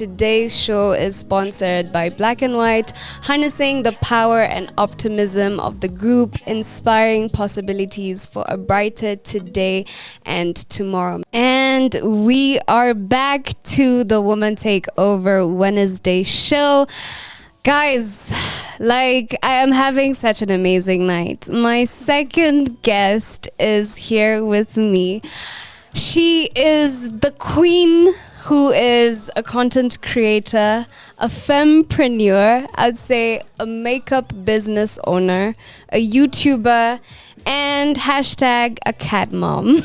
today's show is sponsored by Black and White, harnessing the power and optimism of the group, inspiring possibilities for a brighter today and tomorrow. And we are back to the Woman Takeover Wednesday show. Guys, I am having such an amazing night. My second guest is here with me. She is the queen who is a content creator, a fempreneur, I'd say a makeup business owner, a YouTuber, and hashtag a cat mom.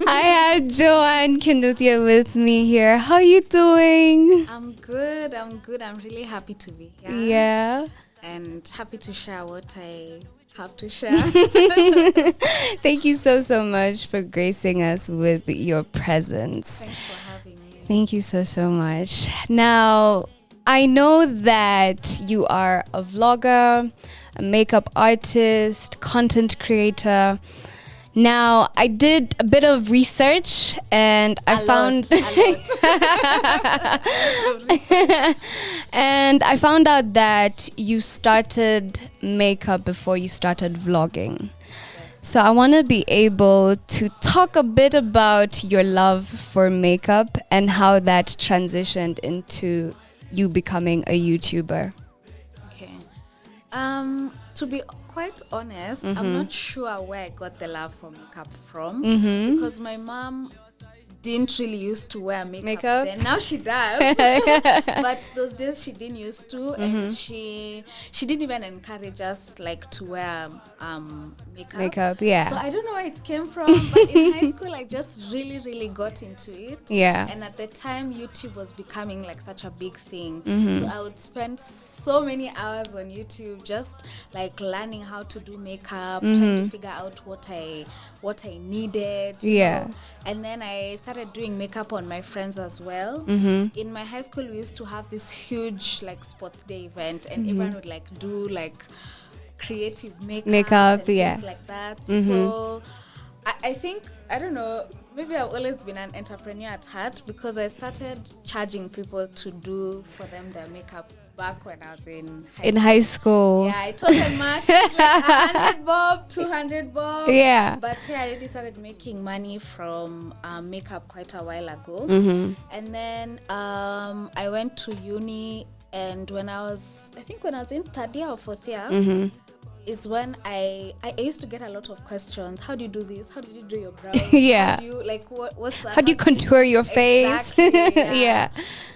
I have Joanna Kinuthia with me here. How are you doing? I'm good. I'm really happy to be here. Yeah. And happy to share what I have to share. Thank you so much for gracing us with your presence. Thanks for having me. Thank you so much. Now, I know that you are a vlogger, a makeup artist, content creator. Now, I did a bit of research and I found and I found out that you started makeup before you started vlogging. Yes. So I want to be able to talk a bit about your love for makeup and how that transitioned into you becoming a YouTuber. Okay. To be quite honest, I'm not sure where I got the love for makeup from because my mom didn't really used to wear makeup then. Now she does. But those days she didn't used to, and she didn't even encourage us to wear makeup. Yeah. So I don't know where it came from, but in high school I just really got into it. Yeah. And at the time YouTube was becoming such a big thing. So I would spend so many hours on YouTube just learning how to do makeup, trying to figure out what I needed. You know? And then I started doing makeup on my friends as well. In my high school, we used to have this huge sports day event, and everyone would do creative makeup and things like that. So I think, I don't know, maybe I've always been an entrepreneur at heart because I started charging people to do for them their makeup back when I was in high school. Yeah, it wasn't much. It was 100 bob, 200 bob. Yeah. But I already started making money from makeup quite a while ago. And then I went to uni, and when I was in third year or fourth year, is when I used to get a lot of questions. How do you do this? How did you do your brows? Yeah. How do you, what's that? How do you contour your face? Exactly, Yeah.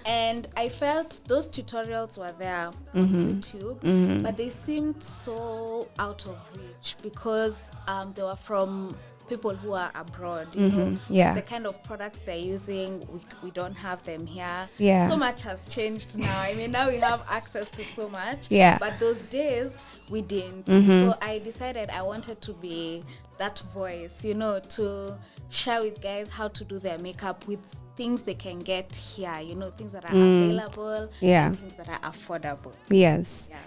And I felt those tutorials were there on YouTube, but they seemed so out of reach because they were from people who are abroad, you know. Yeah. The kind of products they're using, we don't have them here. Yeah. So much has changed now. I mean, now we have access to so much. Yeah. But those days, we didn't. So I decided I wanted to be that voice, you know, to share with guys how to do their makeup with things they can get here, you know, things that are available, and things that are affordable. Yes. Yeah.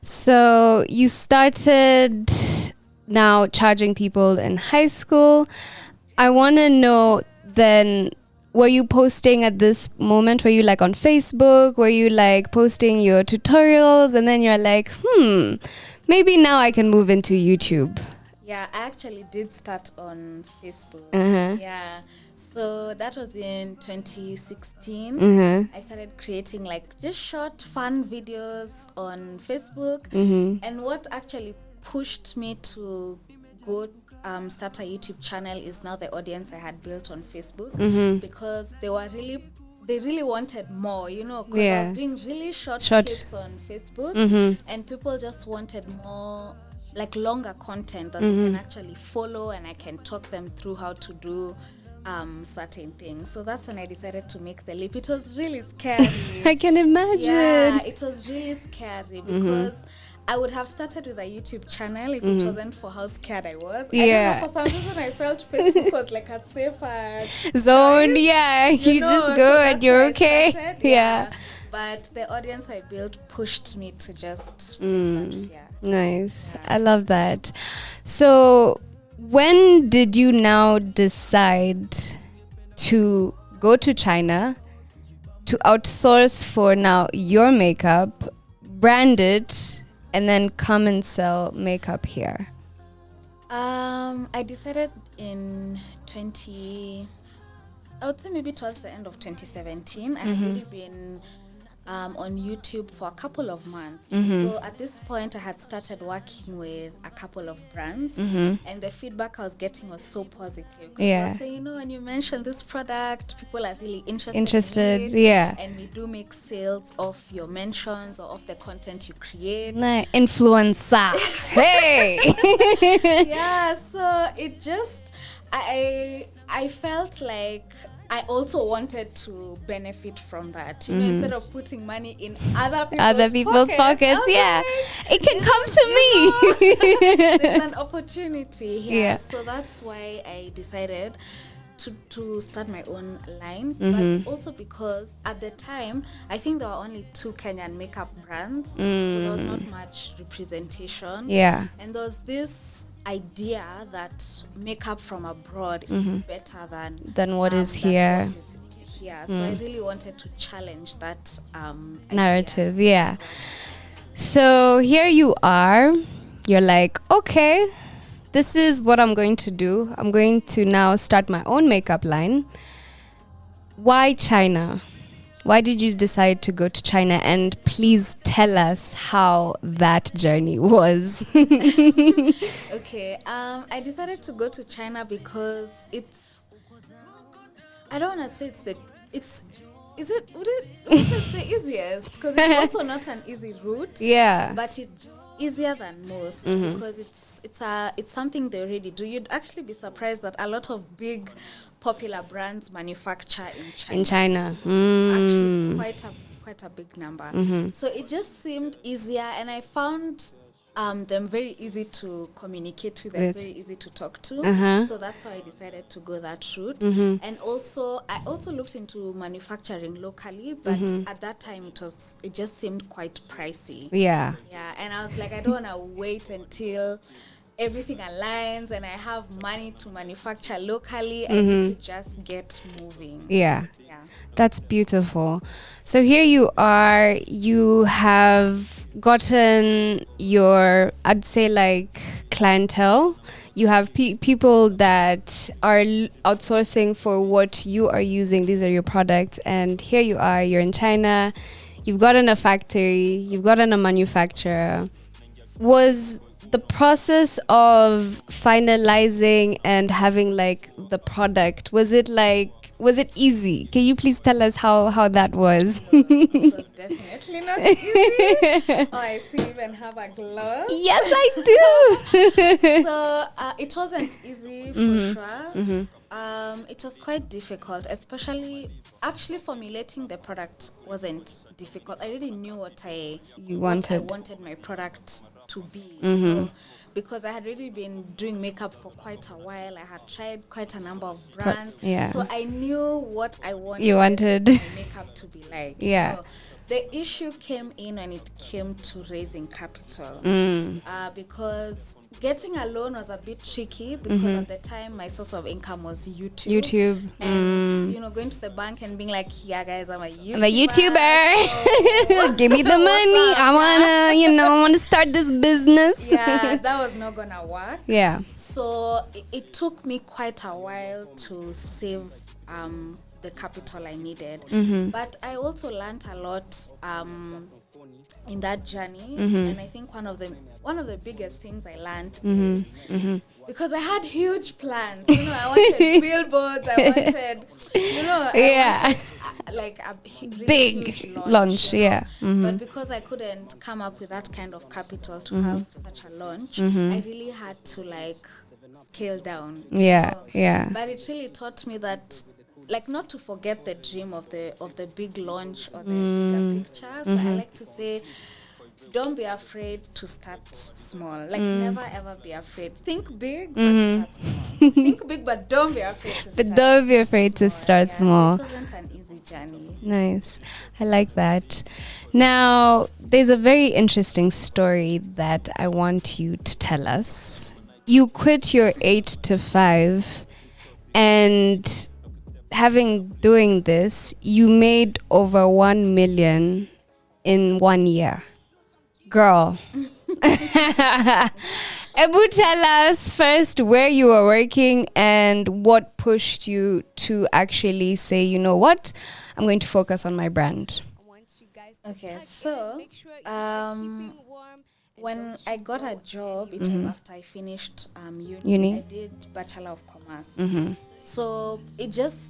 So you started now charging people in high school. I want to know then, were you posting at this moment? Were you on Facebook? Were you posting your tutorials? And then you're maybe now I can move into YouTube. Yeah, I actually did start on Facebook. Yeah. So that was in 2016. I started creating just short, fun videos on Facebook. And what actually pushed me to go start a YouTube channel is now the audience I had built on Facebook, because they really wanted more, you know, because I was doing really short clips on Facebook, and people just wanted more, longer content that they can actually follow, and I can talk them through how to do certain things. So that's when I decided to make the leap. It was really scary. I can imagine. Yeah, it was really scary because I would have started with a YouTube channel if it wasn't for how scared I was. Yeah. I don't know, for some reason I felt Facebook was a safer zone. Yeah, you just go and you're okay. Yeah. But the audience I built pushed me to just face that fear. Nice. Yeah. I love that. So when did you now decide to go to China to outsource for now your makeup, brand it, and then come and sell makeup here? I decided in I would say maybe towards the end of 2017. I had already been on YouTube for a couple of months. So at this point, I had started working with a couple of brands, and the feedback I was getting was so positive. I was saying, when you mention this product, people are really interested in it, and we do make sales of your mentions or of the content you create. Influencer. Hey. Yeah. So it just, I felt like I also wanted to benefit from that, instead of putting money in other people's pockets. Yeah, it can come to me. There's an opportunity here. Yeah. So that's why I decided to start my own line, but also because at the time, I think there were only 2 Kenyan makeup brands, so there was not much representation. Yeah. And there was this idea that makeup from abroad is better than what is here. So I really wanted to challenge that narrative. idea. Yeah. So here you are. You're like, okay, this is what I'm going to do. I'm going to now start my own makeup line. Why China? Why did you decide to go to China? And please tell us how that journey was. Okay, I decided to go to China because I don't want to say would it say easiest? Because it's also not an easy route. Yeah. But it's easier than most because it's something they already do. You'd actually be surprised that a lot of big popular brands manufacture in China. Actually, quite a big number. So it just seemed easier, and I found them very easy to communicate with and very easy to talk to. So that's why I decided to go that route. And also, I also looked into manufacturing locally, but at that time it just seemed quite pricey. Yeah. Yeah, and I was like, I don't want to wait until everything aligns and I have money to manufacture locally. I need to just get moving. Yeah. That's beautiful. So here you are, you have gotten your, I'd say, like, clientele. You have people that are outsourcing for what you are using. These are your products. And here you are, you're in China. You've gotten a factory. You've gotten a manufacturer. Was the process of finalizing and having, like, the product, was it easy? Can you please tell us how that was? It was definitely not easy. Oh, I see you even have a glove. Yes, I do. So it wasn't easy for sure. It was quite difficult, especially actually formulating the product wasn't difficult. I really knew what I wanted my product to be. So, because I had already been doing makeup for quite a while. I had tried quite a number of brands. So I knew what I wanted my makeup to be like. Yeah. So the issue came in when it came to raising capital. Because getting a loan was a bit tricky because at the time my source of income was YouTube. And going to the bank and being like, yeah guys, I'm a YouTuber. So give me the money. I wanna start this business. Yeah, that was not gonna work. Yeah. So it took me quite a while to save the capital I needed. But I also learned a lot in that journey, and I think one of the biggest things I learned is because I had huge plans. I wanted billboards. I wanted, like a really big huge launch. Yeah. But because I couldn't come up with that kind of capital to have such a launch, I really had to scale down. Yeah. But it really taught me that, not to forget the dream of the big launch or the bigger picture. So I like to say, don't be afraid to start small. Never ever be afraid. Think big, but start small. Think big, but don't be afraid to start. But don't be afraid to start small. So it wasn't an easy journey. Nice. I like that. Now, there's a very interesting story that I want you to tell us. You quit your 8 to 5 and doing this, you made over 1 million in 1 year. Girl. Ebu, tell us first where you were working and what pushed you to actually say, you know what, I'm going to focus on my brand. Okay, so when I got a job, it was after I finished uni. I did Bachelor of Commerce. So it just,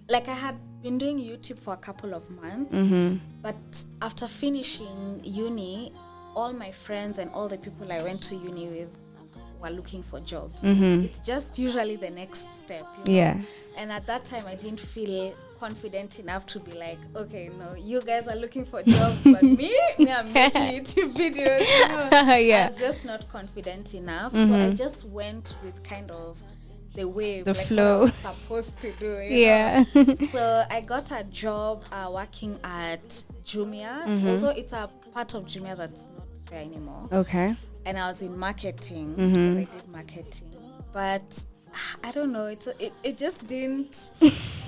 like, I had been doing YouTube for a couple of months, but after finishing uni, all my friends and all the people I went to uni with were looking for jobs. It's just usually the next step, you know? Yeah. And at that time, I didn't feel confident enough to be like, okay, no, you guys are looking for jobs, but me, I'm making YouTube videos, you know? Yeah. I was just not confident enough. So I just went with kind of the wave, the like flow. what I was supposed to do. Yeah. So I got a job working at Jumia, although it's a part of Jumia that's not there anymore. Okay. And I was in marketing, because I did marketing. But I don't know, it just didn't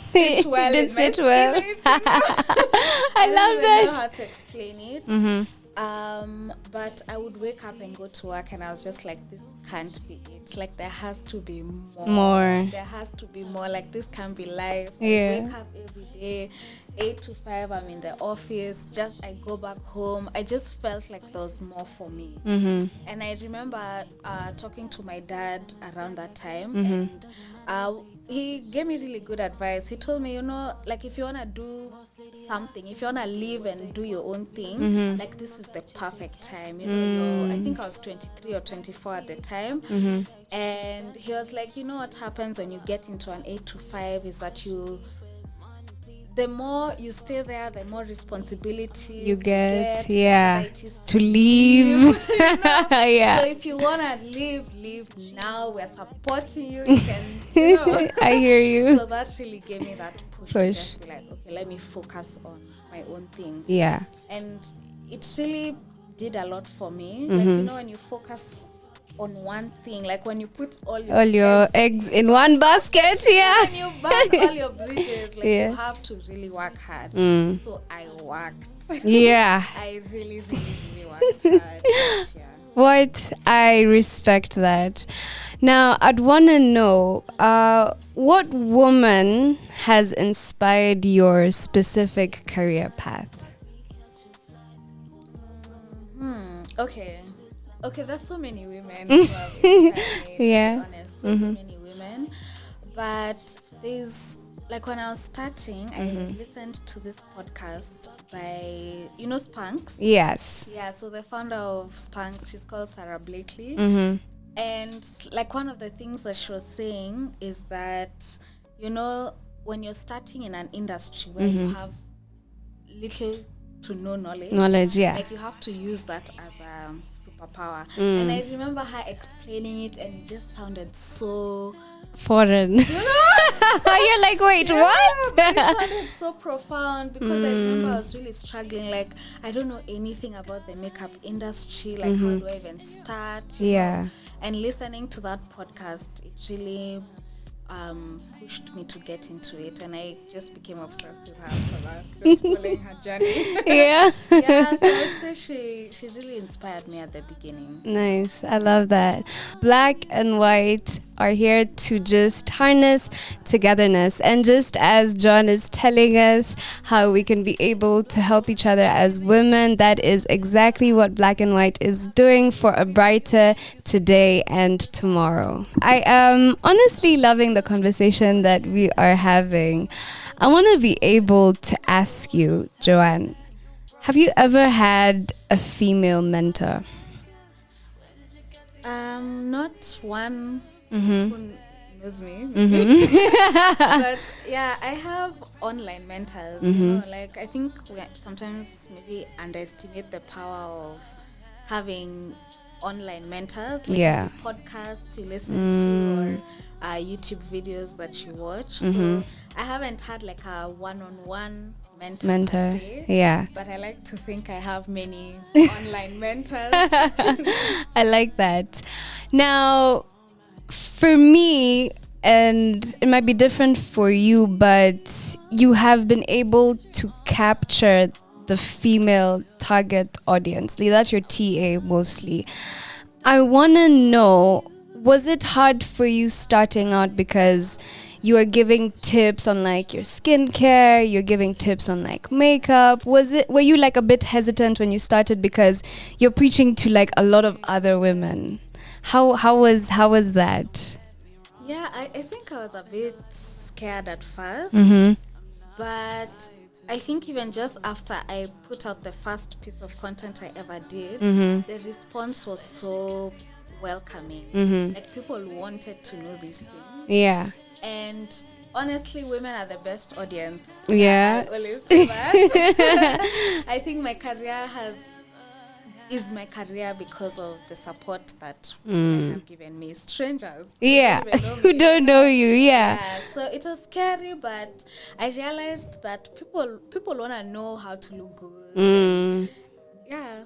sit well. Didn't sit well. I love that. I don't know how to explain it. But I would wake up and go to work, and I was just like, this can't be it. Like, there has to be more. There has to be more. Like, this can't be life. Yeah. I wake up every day, 8 to 5, I'm in the office. Just, I go back home. I just felt like there was more for me. And I remember talking to my dad around that time, and he gave me really good advice. He told me, you know, like, if you want to do something, if you want to live and do your own thing, like, this is the perfect time. You know, I think I was 23 or 24 at the time. And he was like, you know what happens when you get into an 8 to 5 is that the more you stay there, the more responsibility you get yeah, to leave. You know? Yeah. So if you want to leave now. We're supporting you. You can, you know. I hear you. So that really gave me that push. To just be like, okay, let me focus on my own thing. Yeah. And it really did a lot for me. Like, you know, when you focus on one thing, like when you put all your eggs in one basket, yeah. When you burn all your bridges, like you have to really work hard. So I worked. Yeah. I really worked hard. But, yeah. What? I respect that. Now, I'd want to know, what woman has inspired your specific career path? Okay, there's so many women who have inspired me, yeah. to be honest. There's so many women. But there's, like, when I was starting, I listened to this podcast by, you know, Spanx? Yes. Yeah, so the founder of Spanx, she's called Sarah Blakely. And, like, one of the things that she was saying is that, you know, when you're starting in an industry where you have little to no knowledge, yeah, like, you have to use that as a superpower. And I remember her explaining it, and it just sounded so foreign. You know? You're like, wait, what? But it sounded so profound, because I remember I was really struggling. Like, I don't know anything about the makeup industry. Like, how do I even start? You know? And listening to that podcast, it really pushed me to get into it, and I just became obsessed with her after that, just following her journey. Yeah. Yeah, so I'd say she really inspired me at the beginning. Nice. I love that. Black and white are here to just harness togetherness, and just as John is telling us how we can be able to help each other as women, that is exactly what Black and White is doing for a brighter today and tomorrow. I am honestly loving the conversation that we are having. I want to be able to ask you, Joanne, have you ever had a female mentor? Not one who knows me. But yeah, I have online mentors. You know, like, I think we sometimes maybe underestimate the power of having online mentors, like podcasts you listen to, or YouTube videos that you watch. So I haven't had like a one-on-one mentor per se, but I like to think I have many online mentors. I like that. Now, for me, and it might be different for you, but you have been able to capture the female target audience. That's your TA mostly. I want to know, was it hard for you starting out because you are giving tips on like your skincare, you're giving tips on like makeup? Were you like a bit hesitant when you started because you're preaching to like a lot of other women? How was that? Yeah, I think I was a bit scared at first, but I think even just after I put out the first piece of content I ever did, the response was so welcoming. Like people wanted to know these things. Yeah. And honestly, women are the best audience. Yeah. I always say that. I think my career is my career because of the support that women have given me. Strangers. Yeah. Who don't know you. Yeah. So it was scary, but I realized that people want to know how to look good. Yeah.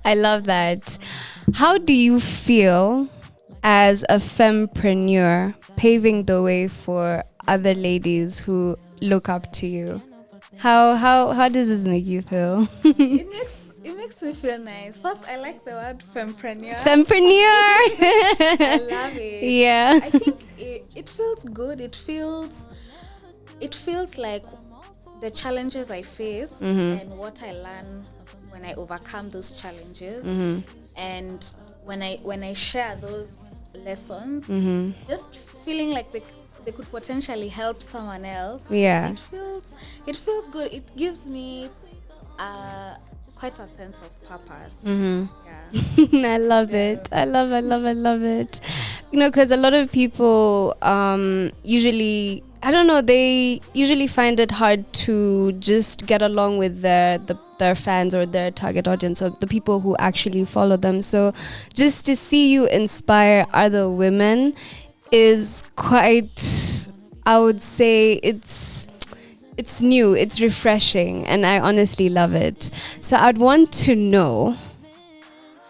I love that. How do you feel as a fempreneur paving the way for other ladies who look up to you? How does this make you feel? It makes me feel nice. First, I like the word fempreneur. I love it. Yeah. I think it feels good. It feels like the challenges I face and what I learn when I overcome those challenges, and when I share those lessons, just feeling like they could potentially help someone else. Yeah. It feels good. It gives me quite a sense of purpose. Yeah. I love it. I love it. Because a lot of people usually, I don't know, they usually find it hard to just get along with their fans or their target audience or the people who actually follow them. So just to see you inspire other women is quite, I would say, it's new, it's refreshing, and I honestly love it. So I'd want to know,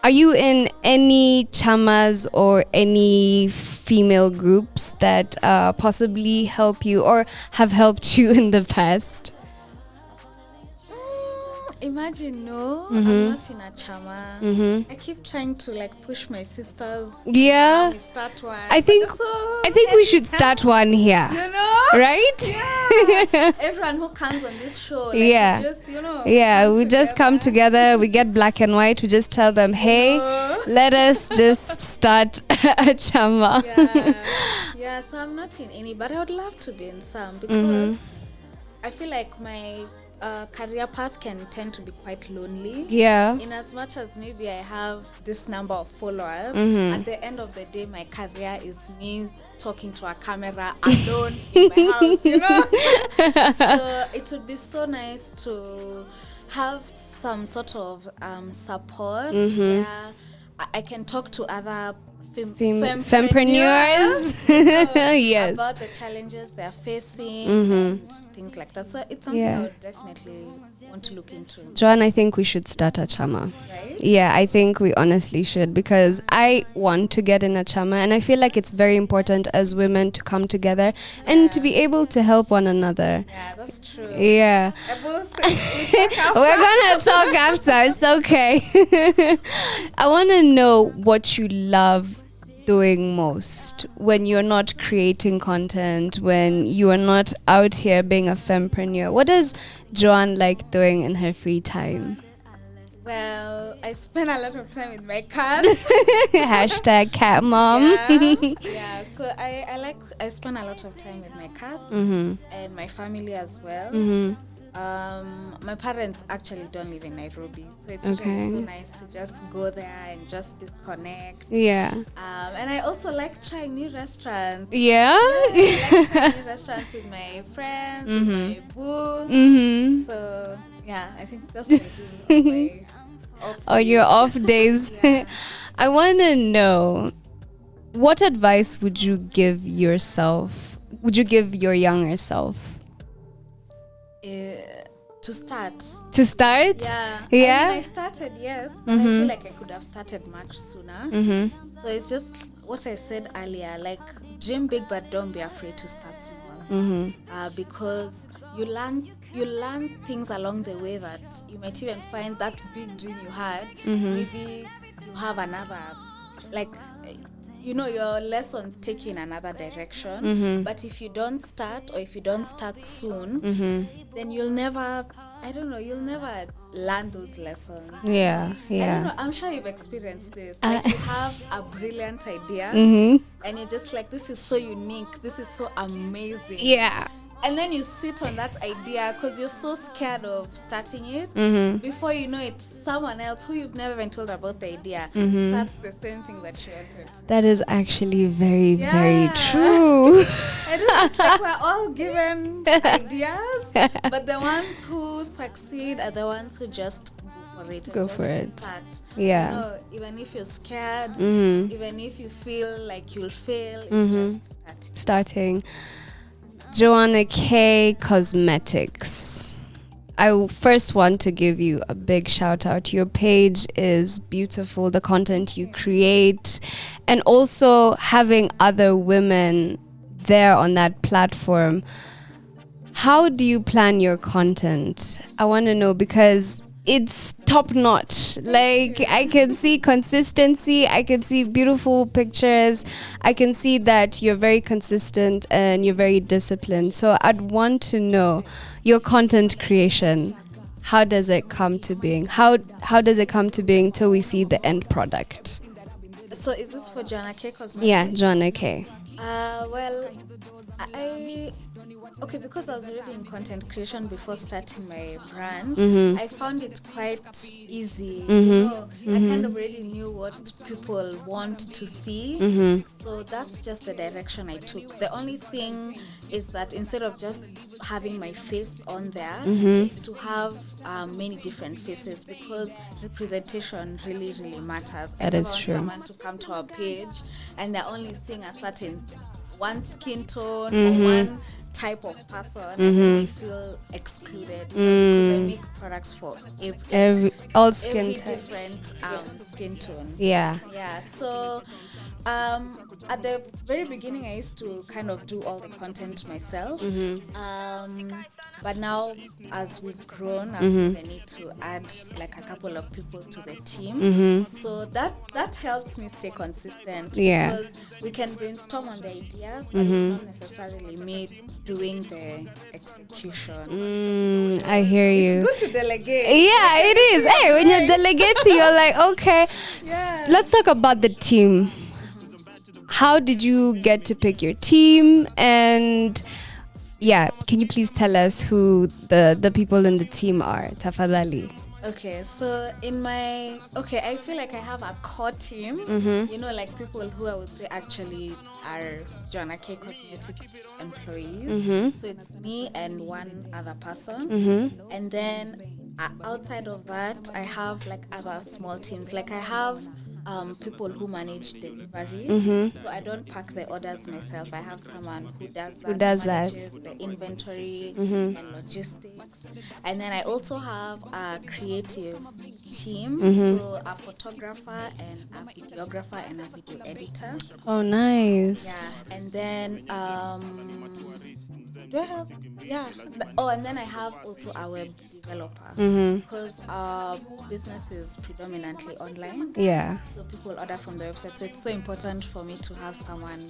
are you in any chamas or any female groups that possibly help you or have helped you in the past? Imagine, no, I'm not in a chama. I keep trying to like push my sisters. Yeah. We start one. I think we should start one here. Right? Yeah. Everyone who comes on this show, like, yeah. We just come together, we get black and white, we just tell them, hey, let us just start a chama. Yeah, so I'm not in any, but I would love to be in some because I feel like my career path can tend to be quite lonely. Yeah. In as much as maybe I have this number of followers, at the end of the day, my career is me talking to a camera alone in my house, So it would be so nice to have some sort of support where I can talk to other fempreneurs yes, about the challenges they're facing and things like that. So it's something I would definitely want to look into. Joanna, I think we should start a chama. Right? Yeah, I think we honestly should, because I want to get in a chama, and I feel like it's very important as women to come together and to be able to help one another. Yeah, that's true. Yeah. We're gonna talk after. It's okay. I want to know what you love doing most when you're not creating content, when you are not out here being a fempreneur. What does Joanne like doing in her free time? Well, I spend a lot of time with my cat. Hashtag cat mom. Yeah, so I spend a lot of time with my cat and my family as well. My parents actually don't live in Nairobi, so it's really so nice to just go there and just disconnect. Yeah. And I also like trying new restaurants. Yeah? I like trying new restaurants with my friends, with my boo. So, yeah, I think that's what I do on your off days. I want to know, what advice would you give yourself? Would you give your younger self? To start. To start? Yeah. Yeah. I started, yes, but I feel like I could have started much sooner. So it's just what I said earlier, like dream big, but don't be afraid to start small. Because you learn things along the way that you might even find that big dream you had. Maybe you have another, like, your lessons take you in another direction. But if you don't start, or if you don't start soon, then you'll never learn those lessons. Yeah. I don't know, I'm sure you've experienced this. Like, you have a brilliant idea, and you're just like, this is so unique, this is so amazing. Yeah. And then you sit on that idea because you're so scared of starting it. Before you know it, someone else who you've never been told about the idea starts the same thing that you wanted. That is actually very, very true. I don't know, it's like we're all given ideas, but the ones who succeed are the ones who just go for it. Start. Yeah. Even if you're scared, even if you feel like you'll fail, it's just starting. Joanna K Cosmetics. I first want to give you a big shout out. Your page is beautiful, the content you create, and also having other women there on that platform. How do you plan your content? I want to know, because it's top notch. Like, I can see consistency, I can see beautiful pictures, I can see that you're very consistent and you're very disciplined. So I'd want to know your content creation. How does it come to being? How does it come to being till we see the end product? So is this for Joanna K Cosmetics? Yeah, Joanna K. Well, because I was already in content creation before starting my brand, I found it quite easy. I kind of already knew what people want to see. So that's just the direction I took. The only thing is that instead of just having my face on there, is to have many different faces, because representation really, really matters. That is true. I don't want someone to come to our page and they're only seeing a certain one skin tone or one type of person, and they feel excluded, because I make products for every skin different skin tone. Yeah. So at the very beginning, I used to kind of do all the content myself. But now, as we've grown, I've seen the need to add like a couple of people to the team. So that helps me stay consistent. Because we can brainstorm on the ideas, but it's not necessarily me doing the execution. I hear you. It's good to delegate. Yeah, it is. Hey, when you're delegating, you're like, okay, let's talk about the team. How did you get to pick your team? And can you please tell us who the people in the team are? Tafadhali. Okay, so I feel like I have a core team, like people who I would say actually are Joanna K Cosmetics employees. So it's me and one other person. And then outside of that, I have like other small teams. Like I have people who manage delivery. So I don't pack the orders myself. I have someone who does that. Manages the inventory and logistics. And then I also have a creative team. So a photographer and a videographer and a video editor. Oh, nice. Yeah. And then and then I have also a web developer, because our business is predominantly online. Yeah. So people order from the website. So it's so important for me to have someone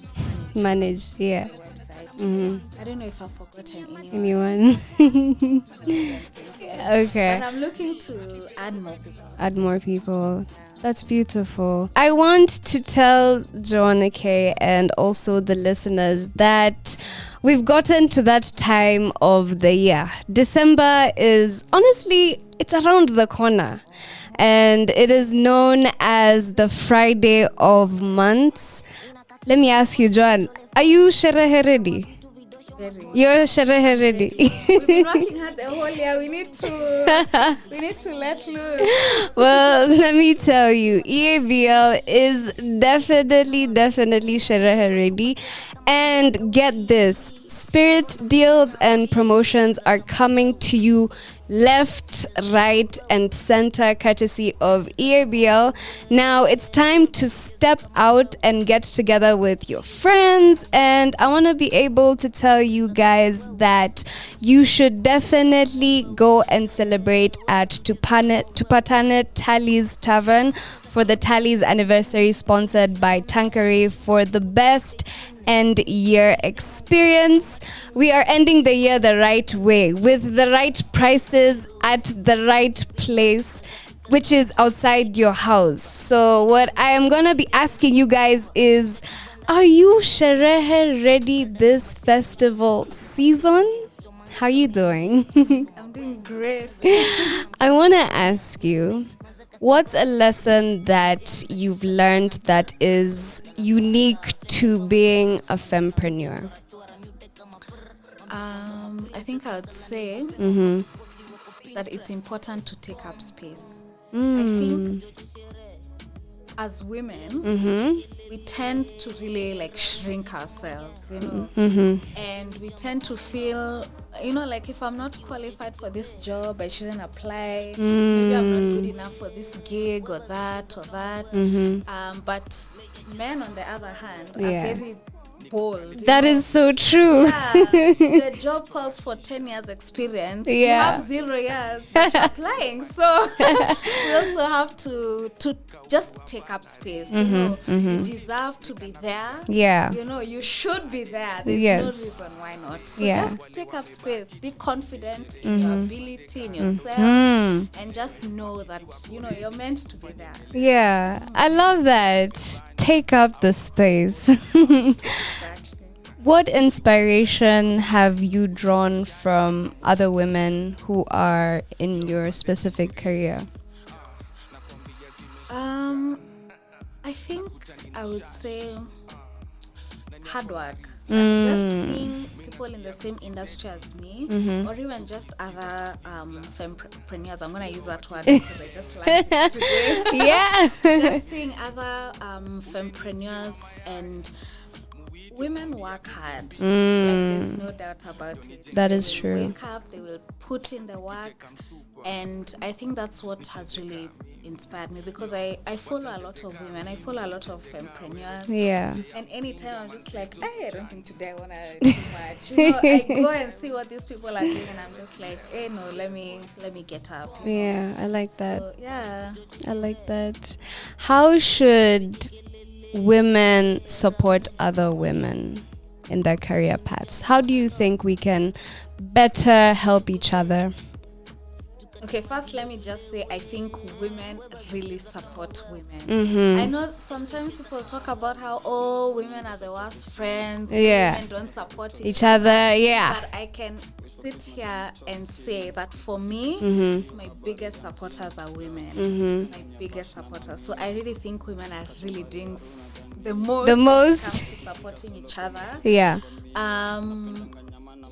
manage the website. I don't know if I've forgotten anyone. Okay. But I'm looking to add more people. That's beautiful. I want to tell Joanna K and also the listeners that we've gotten to that time of the year. December is, honestly, it's around the corner. And it is known as the Friday of months. Let me ask you, Joanne, are you sherehe ready? You're sherehe ready. We've been working hard the whole year. We need to let loose. Well, let me tell you, EABL is definitely sherehe ready. And get this, spirit deals and promotions are coming to you left, right, and center, courtesy of EABL. Now it's time to step out and get together with your friends. And I want to be able to tell you guys that you should definitely go and celebrate at Tupatane Tally's Tavern for the Tally's anniversary, sponsored by Tanqueray, for the best end year experience. We are ending the year the right way, with the right prices at the right place, which is outside your house. So what I am gonna be asking you guys is, are you sherehe ready this festival season? How are you doing? I'm doing great. I want to ask you, what's a lesson that you've learned that is unique to being a fempreneur? I think I would say that it's important to take up space. I think as women, we tend to really like shrink ourselves, you know, and we tend to feel, you know, like if I'm not qualified for this job, I shouldn't apply. Maybe I'm not good enough for this gig or that. But men, on the other hand, are very bold. That is so true. Yeah, the job calls for 10 years experience. You have 0 years, but you're applying. So we also have to just take up space. You know, you deserve to be there. Yeah. You know, you should be there. There's no reason why not. So just take up space. Be confident in your ability, in yourself, and just know that, you know, you're meant to be there. Yeah, I love that. Take up the space. Exactly. What inspiration have you drawn from other women who are in your specific career? I think I would say hard work. Just seeing people in the same industry as me, or even just other fempreneurs. I'm going to use that word because I just learned it today. Yeah. Just seeing other fempreneurs, and women work hard. Like, there's no doubt about it. That They is will true. Wake up, they will put in the work, and I think that's what has really inspired me, because I follow a lot of women. I follow a lot of fempreneurs. Yeah. And anytime I'm just like, hey, I don't think today I want to do much. You know, I go and see what these people are doing, and I'm just like, hey, no, let me get up. You know? Yeah, I like that. So, yeah. I like that. How should women support other women in their career paths? How do you think we can better help each other? Okay, first let me just say, I think women really support women. I know sometimes people talk about how, women are the worst friends. Women don't support each other. Yeah. But I can sit here and say that for me, my biggest supporters are women. My biggest supporters. So I really think women are really doing the most. When it comes to supporting each other. Yeah.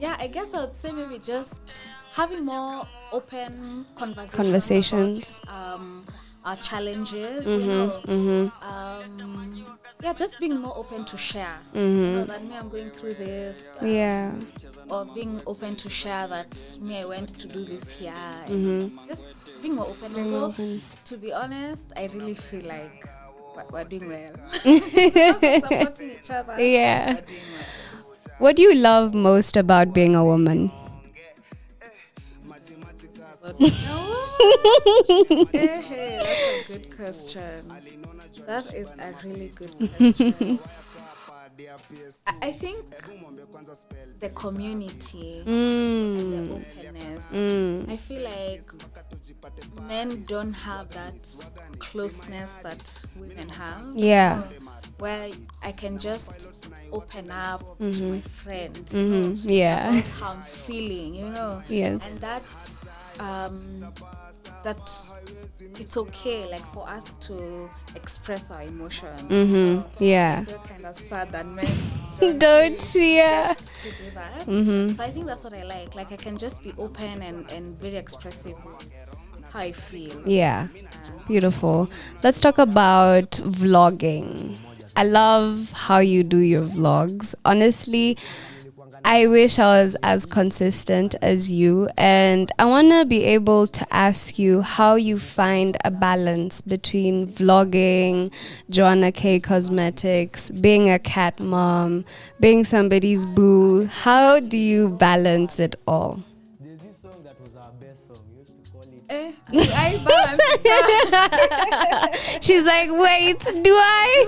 Yeah, I guess I would say maybe just having more open conversations about, our challenges, you know. Yeah, just being more open to share. So that me, I'm going through this. Or being open to share that me, I went to do this here. Just being more open. Although, to be honest, I really feel like we're doing well. Supporting each other. Yeah. We're doing well. What do you love most about being a woman? Hey, that's a good question. That is a really good question. I think the community, the openness. I feel like men don't have that closeness that women have. Yeah. Where I can just open up to my friend Yeah. about how I'm feeling, you know. Yes. And that it's okay, like, for us to express our emotions. You know? Yeah. I feel kind of sad that men Don't, get to do that. So I think that's what I like. Like, I can just be open and very expressive with how I feel. Yeah. Beautiful. Let's talk about vlogging. I love how you do your vlogs. Honestly, I wish I was as consistent as you, and I want to be able to ask you how you find a balance between vlogging, Joanna K Cosmetics, being a cat mom, being somebody's boo. How do you balance it all? There's this song that was our best song. We used to call it. Do I balance? She's like, wait, do I?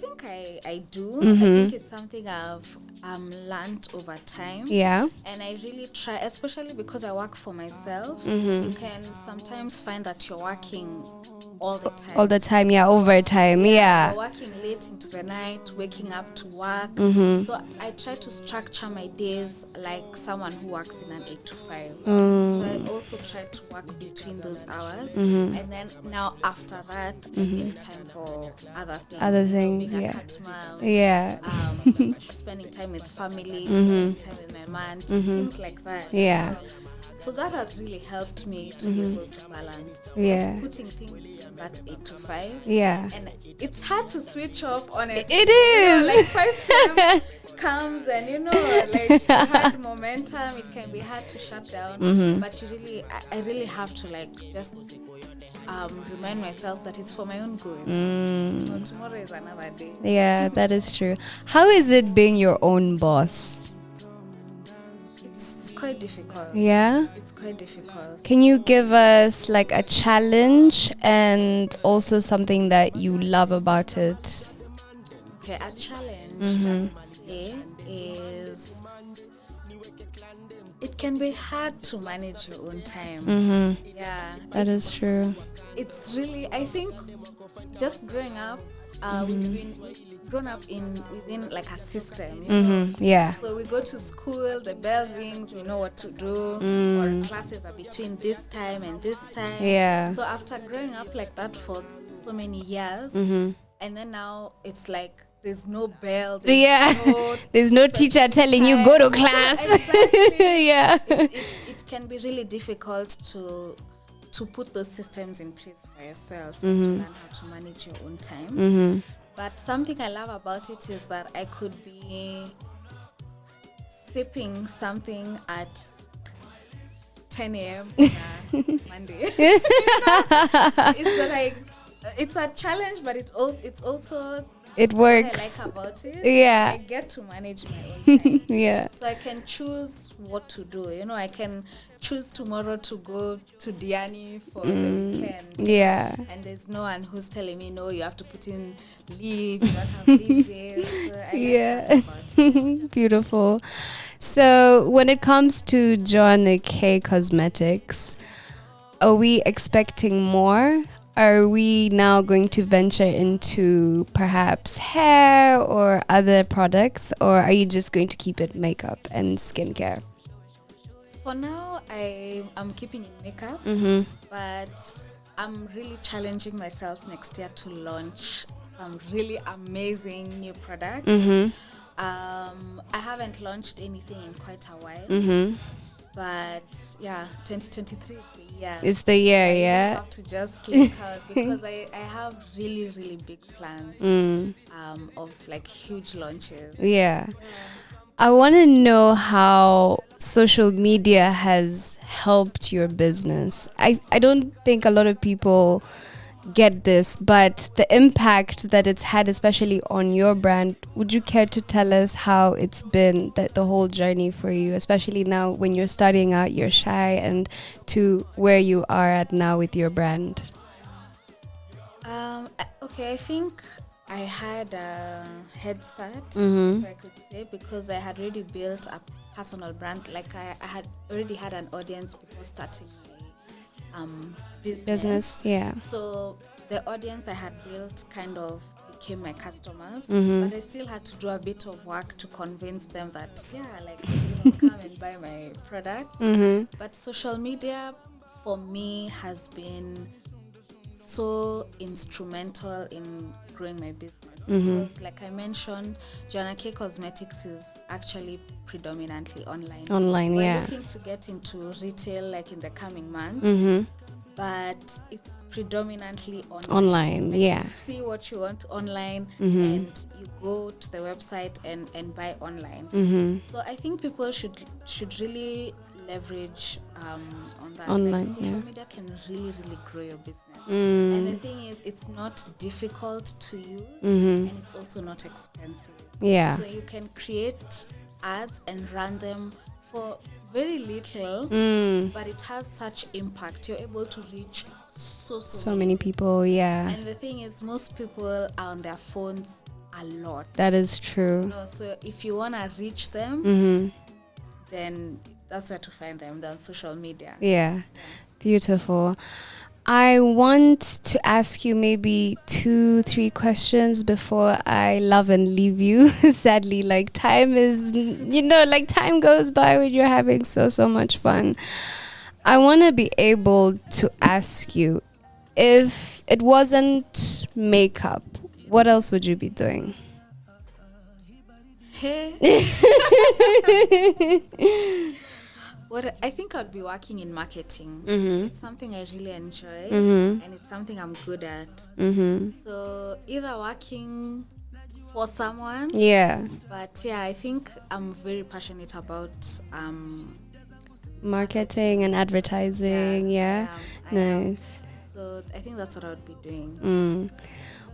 Okay, I do. I think it's something I've learned over time. Yeah. And I really try, especially because I work for myself. You can sometimes find that you're working all the time. All the time, yeah, overtime, yeah. You're working late into the night, waking up to work. So I try to structure my days like someone who works in an 8 to 5. So I also try to work between those hours. And then now after that, I make time for other things. Other things, being yeah. a cat mom, Yeah. spending time with family, spending time with my man, things like that. Yeah. So that has really helped me to be able to balance. Yeah. Just putting things in that 8 to 5. Yeah. And it's hard to switch off, honestly. It is. Like 5 p.m. comes and like you had momentum, it can be hard to shut down. But I really have to just remind myself that it's for my own good. So tomorrow is another day. Yeah, that is true. How is it being your own boss? It's quite difficult. Yeah? It's quite difficult. Can you give us like a challenge and also something that you love about it? Okay, a challenge I would say is it can be hard to manage your own time. Yeah. That is true. It's really, I think, just growing up, we've been grown up within like a system. You know? Yeah. So we go to school, the bell rings, you know what to do, or classes are between this time and this time. Yeah. So after growing up like that for so many years, and then now it's like there's no bell. There's no teacher telling you go to class. Exactly. Yeah. It can be really difficult to put those systems in place for yourself and to learn how to manage your own time. But something I love about it is that I could be sipping something at 10 a.m. on a Monday. It's a challenge, but it's also It what I works. like about it. Yeah. I get to manage my own time. Yeah. So I can choose what to do. You know, I can choose tomorrow to go to Diani for the weekend. Yeah. And there's no one who's telling me, no, you have to put in leave, you don't have leave days. So I like that about it. Beautiful. So when it comes to Joanna K Cosmetics, are we expecting more? Are we now going to venture into perhaps hair or other products, or are you just going to keep it makeup and skincare? For now, I'm keeping in makeup, but I'm really challenging myself next year to launch some really amazing new products. I haven't launched anything in quite a while, but yeah, 2023 is the year. It's the year, I yeah. have to just look out because I have really, really big plans of like huge launches. Yeah. I want to know how social media has helped your business. I don't think a lot of people get this, but the impact that it's had, especially on your brand, would you care to tell us how it's been, the whole journey for you, especially now when you're starting out, you're shy, and to where you are at now with your brand? Okay, I think I had a head start, if I could say, because I had already built a personal brand. Like I had already had an audience before starting my business. Yeah. So the audience I had built kind of became my customers, but I still had to do a bit of work to convince them that come and buy my product. But social media for me has been so instrumental in growing my business because, like I mentioned, Joanna K Cosmetics is actually predominantly online. We're looking to get into retail like in the coming months, but it's predominantly Online, Like, yeah. you see what you want online, and you go to the website and buy online. So I think people should really leverage on that. Online, like, social yeah. media can really grow your business. And the thing is, it's not difficult to use, and it's also not expensive. Yeah. So you can create ads and run them for very little, but it has such impact. You're able to reach so many people, yeah. And the thing is, most people are on their phones a lot. That is true. So if you want to reach them, then that's where to find them, on social media. Yeah. Beautiful. I want to ask you maybe 2-3 questions before I love and leave you. Sadly, like time is, like time goes by when you're having so much fun. I want to be able to ask you, if it wasn't makeup, what else would you be doing? What I think I'd be working in marketing. It's something I really enjoy, and it's something I'm good at. So either working for someone, but I think I'm very passionate about marketing and advertising. I am. Nice. So I think that's what I would be doing.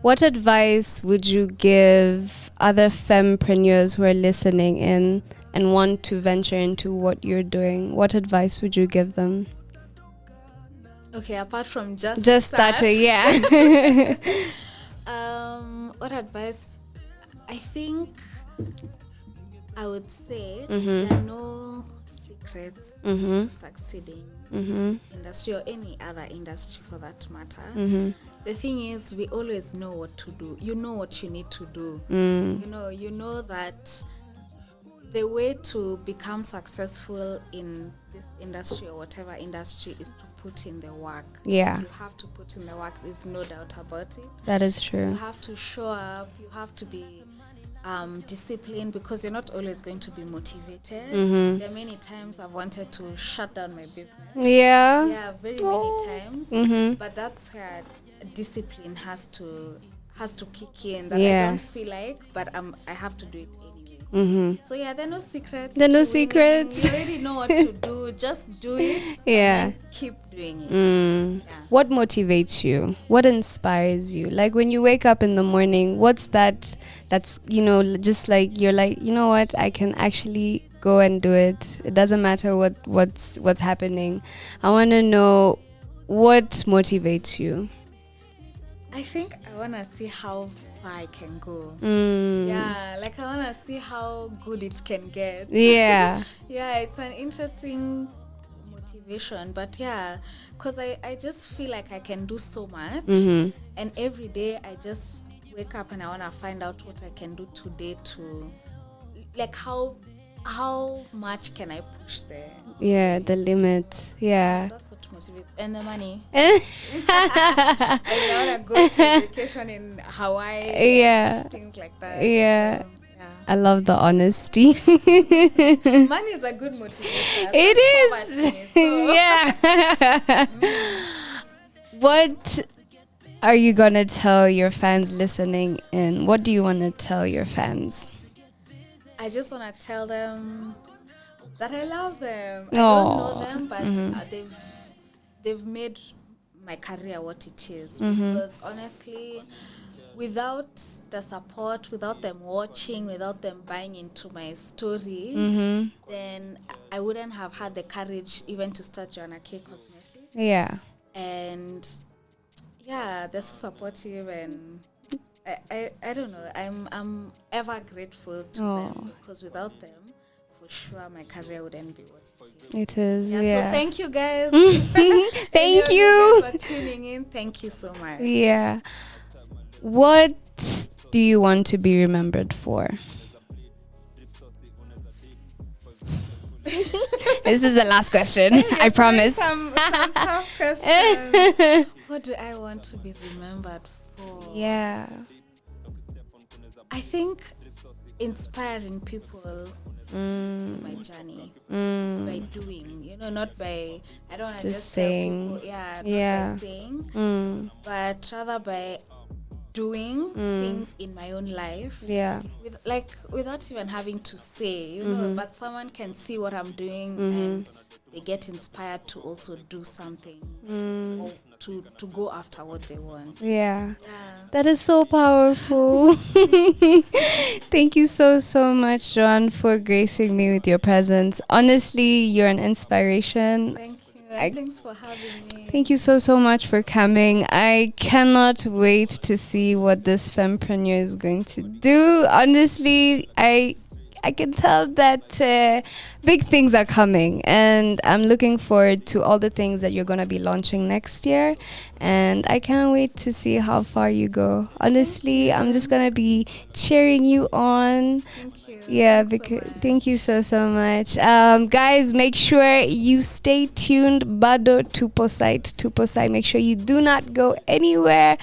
What advice would you give other fempreneurs who are listening in and want to venture into what you're doing? What advice would you give them? Okay, apart from just starting, what advice? I think I would say there are no secrets to succeeding in this industry, or any other industry for that matter. The thing is, we always know what to do. You know what you need to do. You know that the way to become successful in this industry or whatever industry is to put in the work. Yeah. You have to put in the work. There's no doubt about it. That is true. You have to show up. You have to be disciplined, because you're not always going to be motivated. There are many times I've wanted to shut down my business. Yeah, very many times. But that's where discipline has to kick in. That I don't feel like, but I have to do it anyway. So there are no secrets. There are no secrets. You already know what to do. Just do it. And keep doing it. What motivates you? What inspires you? Like when you wake up in the morning, what's that's just like you're like, you know what, I can actually go and do it. It doesn't matter what's happening. I want to know what motivates you. I think I want to see how far I can go. Like I want to see how good it can get. It's an interesting motivation, but because I just feel like I can do so much, and every day I just wake up and I want to find out what I can do today to, like, how much can I push there? The limit. That's what motivates. And the money. I want to go to vacation in Hawaii. Things like that. I love the honesty. Money is a good motivator. It is. What are you going to tell your fans listening in? What do you want to tell your fans? I just want to tell them that I love them. I don't know them, but they've made my career what it is. Because honestly, without the support, without them watching, without them buying into my story, then I wouldn't have had the courage even to start Joanna K Cosmetics. And they're so supportive, and I don't know. I'm ever grateful to them, because without them, for sure, my career wouldn't be what it is. So thank you guys. Thank you for tuning in. Thank you so much. What do you want to be remembered for? This is the last question. I promise. Some tough questions. What do I want to be remembered for? I think inspiring people my journey by doing, not by, I don't want to just tell saying. people, not by saying, but rather by doing things in my own life, without even having to say, but someone can see what I'm doing and they get inspired to also do something or to go after what they want. That is so powerful. Thank you so much, Joan, for gracing me with your presence. Honestly, you're an inspiration. Thank you. Thanks for having me. Thank you so much for coming. I cannot wait to see what this fempreneur is going to do. Honestly, I can tell that big things are coming, and I'm looking forward to all the things that you're going to be launching next year, and I can't wait to see how far you go. Honestly, I'm just going to be cheering you on. Thank you. Yeah, thank you so much. Guys, make sure you stay tuned. Bado tupo site. Make sure you do not go anywhere.